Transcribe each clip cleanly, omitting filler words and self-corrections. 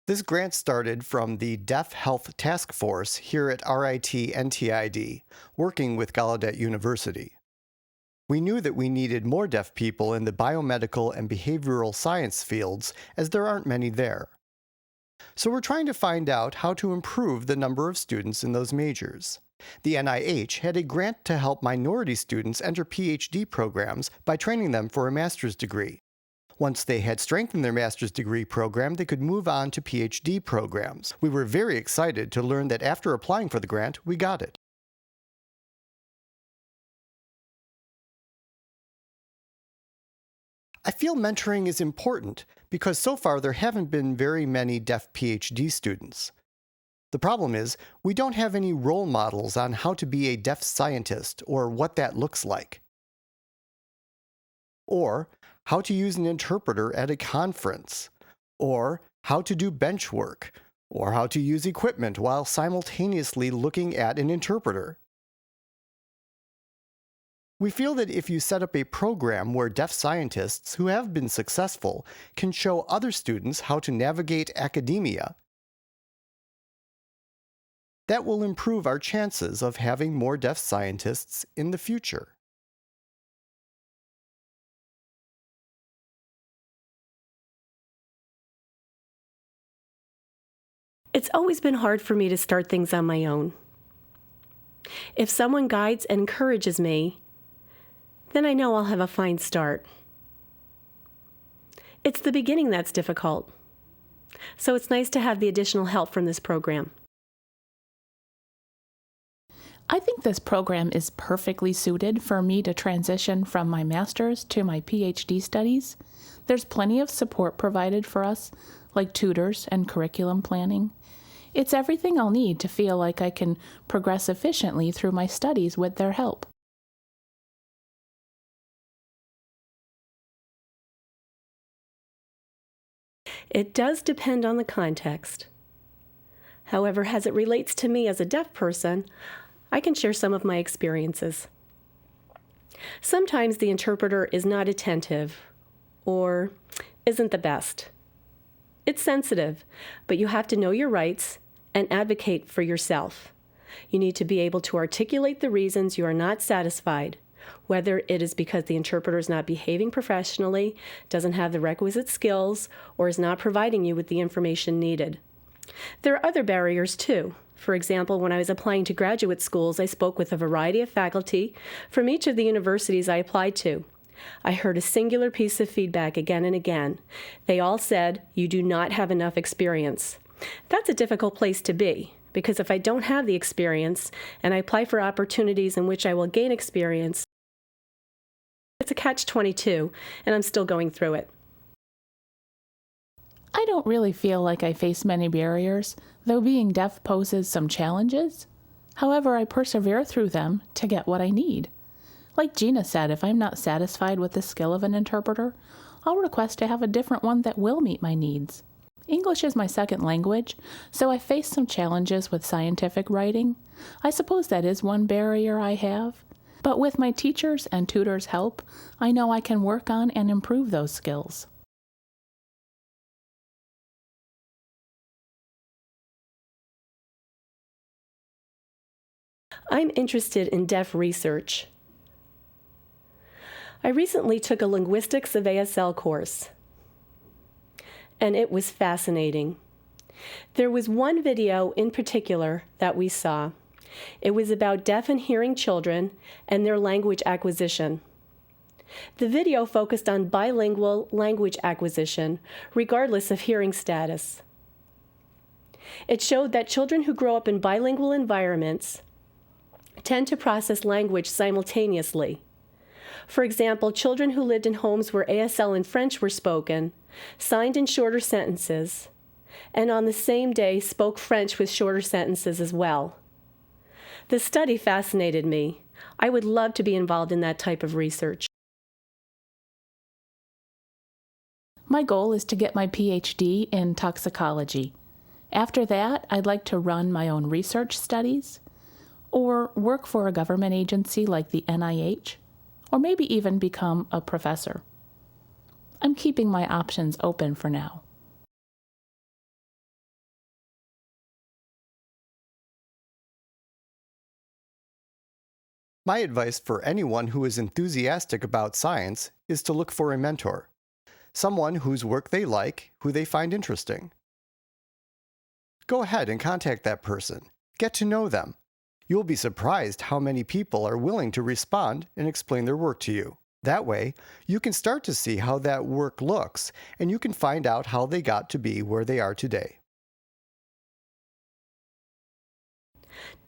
This grant started from the Deaf Health Task Force here at RIT-NTID, working with Gallaudet University. We knew that we needed more deaf people in the biomedical and behavioral science fields, as there aren't many there. So we're trying to find out how to improve the number of students in those majors. The NIH had a grant to help minority students enter PhD programs by training them for a master's degree. Once they had strengthened their master's degree program, they could move on to PhD programs. We were very excited to learn that after applying for the grant, we got it. I feel mentoring is important because so far there haven't been very many deaf PhD students. The problem is, we don't have any role models on how to be a deaf scientist or what that looks like. Or how to use an interpreter at a conference. Or how to do bench work. Or how to use equipment while simultaneously looking at an interpreter. We feel that if you set up a program where deaf scientists who have been successful can show other students how to navigate academia, that will improve our chances of having more deaf scientists in the future. It's always been hard for me to start things on my own. If someone guides and encourages me, then I know I'll have a fine start. It's the beginning that's difficult, so it's nice to have the additional help from this program. I think this program is perfectly suited for me to transition from my master's to my PhD studies. There's plenty of support provided for us, like tutors and curriculum planning. It's everything I'll need to feel like I can progress efficiently through my studies with their help. It does depend on the context. However, as it relates to me as a deaf person, I can share some of my experiences. Sometimes the interpreter is not attentive or isn't the best. It's sensitive, but you have to know your rights and advocate for yourself. You need to be able to articulate the reasons you are not satisfied, whether it is because the interpreter is not behaving professionally, doesn't have the requisite skills, or is not providing you with the information needed. There are other barriers too. For example, when I was applying to graduate schools, I spoke with a variety of faculty from each of the universities I applied to. I heard a singular piece of feedback again and again. They all said, "You do not have enough experience." That's a difficult place to be, because if I don't have the experience and I apply for opportunities in which I will gain experience, it's a catch-22, and I'm still going through it. I don't really feel like I face many barriers, though being deaf poses some challenges. However, I persevere through them to get what I need. Like Gina said, if I'm not satisfied with the skill of an interpreter, I'll request to have a different one that will meet my needs. English is my second language, so I face some challenges with scientific writing. I suppose that is one barrier I have. But with my teachers' and tutors' help, I know I can work on and improve those skills. I'm interested in deaf research. I recently took a Linguistics of ASL course, and it was fascinating. There was one video in particular that we saw. It was about deaf and hearing children and their language acquisition. The video focused on bilingual language acquisition, regardless of hearing status. It showed that children who grow up in bilingual environments tend to process language simultaneously. For example, children who lived in homes where ASL and French were spoken signed in shorter sentences, and on the same day spoke French with shorter sentences as well. The study fascinated me. I would love to be involved in that type of research. My goal is to get my PhD in toxicology. After that, I'd like to run my own research studies, or work for a government agency like the NIH, or maybe even become a professor. I'm keeping my options open for now. My advice for anyone who is enthusiastic about science is to look for a mentor, someone whose work they like, who they find interesting. Go ahead and contact that person. Get to know them. You'll be surprised how many people are willing to respond and explain their work to you. That way, you can start to see how that work looks, and you can find out how they got to be where they are today.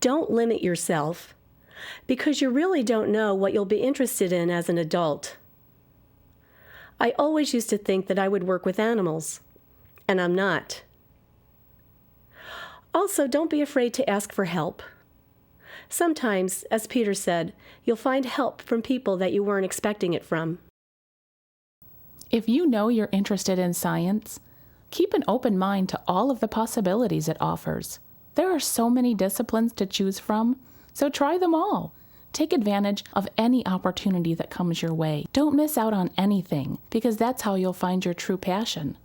Don't limit yourself, because you really don't know what you'll be interested in as an adult. I always used to think that I would work with animals, and I'm not. Also, don't be afraid to ask for help. Sometimes, as Peter said, you'll find help from people that you weren't expecting it from. If you know you're interested in science, keep an open mind to all of the possibilities it offers. There are so many disciplines to choose from, so try them all. Take advantage of any opportunity that comes your way. Don't miss out on anything, because that's how you'll find your true passion.